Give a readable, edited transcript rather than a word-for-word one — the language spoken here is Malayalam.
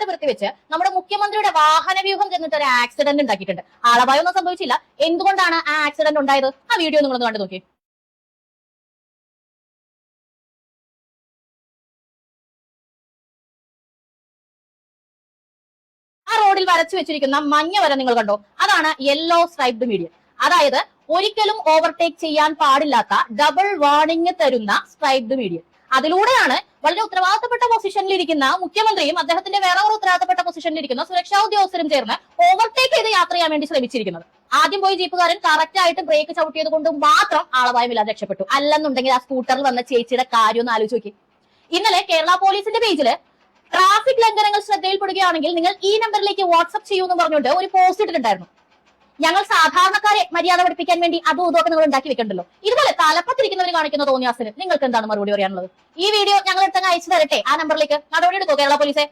തിരുവനന്തപുരത്ത് വെച്ച് നമ്മുടെ മുഖ്യമന്ത്രിയുടെ വാഹന വ്യൂഹം ചെന്നിട്ട് ഒരു ആക്സിഡന്റ് ഉണ്ടാക്കിയിട്ടുണ്ട്. ആളപായമൊന്നും സംഭവിച്ചില്ല. എന്തുകൊണ്ടാണ് ആ ആക്സിഡന്റ് ഉണ്ടായത്? ആ വീഡിയോ നിങ്ങളൊന്ന് കണ്ടു നോക്കി. ആ റോഡിൽ വരച്ചു വെച്ചിരിക്കുന്ന മഞ്ഞ വര നിങ്ങൾ കണ്ടോ? അതാണ് യെല്ലോ സ്ട്രൈപ്ഡ് മീഡിയൻ. അതായത് ഒരിക്കലും ഓവർടേക്ക് ചെയ്യാൻ പാടില്ലാത്ത ഡബിൾ വാർണിംഗ് തരുന്ന സ്ട്രൈപ്ഡ് മീഡിയൻ. അതിലൂടെയാണ് വളരെ ഉത്തരവാദിത്തപ്പെട്ട പൊസിഷനിൽ ഇരിക്കുന്ന മുഖ്യമന്ത്രിയും അദ്ദേഹത്തിന്റെ വേറെ ഒരു ഉത്തരവാദിത്തപ്പെട്ട പൊസിഷനിൽ ഇരിക്കുന്ന സുരക്ഷാ ഉദ്യോഗസ്ഥരും ചേർന്ന് ഓവർടേക്ക് ചെയ്ത് യാത്ര ചെയ്യാൻ വേണ്ടി ശ്രമിച്ചിരിക്കുന്നത്. ആദ്യം പോയി ജീപ്പുകാരൻ കറക്റ്റ് ആയിട്ട് ബ്രേക്ക് ചവിട്ടിയത് കൊണ്ട് മാത്രം ആളപായമില്ലാതെ രക്ഷപ്പെട്ടു. അല്ലെന്നുണ്ടെങ്കിൽ ആ സ്കൂട്ടറിൽ വന്ന ചേച്ചിയുടെ കാര്യം ഒന്ന് ആലോചിച്ച് നോക്കി. ഇന്നലെ കേരള പോലീസിന്റെ പേജില് ട്രാഫിക് ലംഘനങ്ങൾ ശ്രദ്ധയിൽപ്പെടുകയാണെങ്കിൽ നിങ്ങൾ ഈ നമ്പറിലേക്ക് വാട്സ്ആപ്പ് ചെയ്യൂന്ന് പറഞ്ഞുകൊണ്ട് ഒരു പോസ്റ്റ് ഇട്ടിട്ടുണ്ടായിരുന്നു. ഞങ്ങൾ സാധാരണക്കാരെ മര്യാദ പഠിപ്പിക്കാൻ വേണ്ടി അതും ഇതൊക്കെ നിങ്ങൾ ഉണ്ടാക്കി വെക്കണ്ടല്ലോ. ഇതുപോലെ തലപ്പത്തിരിക്കുന്നവർ കാണിക്കുന്ന തോന്നിയാസിന് നിങ്ങൾക്ക് എന്താണ് മറുപടി പറയാനുള്ളത്? ഈ വീഡിയോ ഞങ്ങൾ എടുത്തങ്ങ് അയച്ചു തരട്ടെ ആ നമ്പറിലേക്ക്? നടപടി എടുക്കോ കേരള പോലീസെ?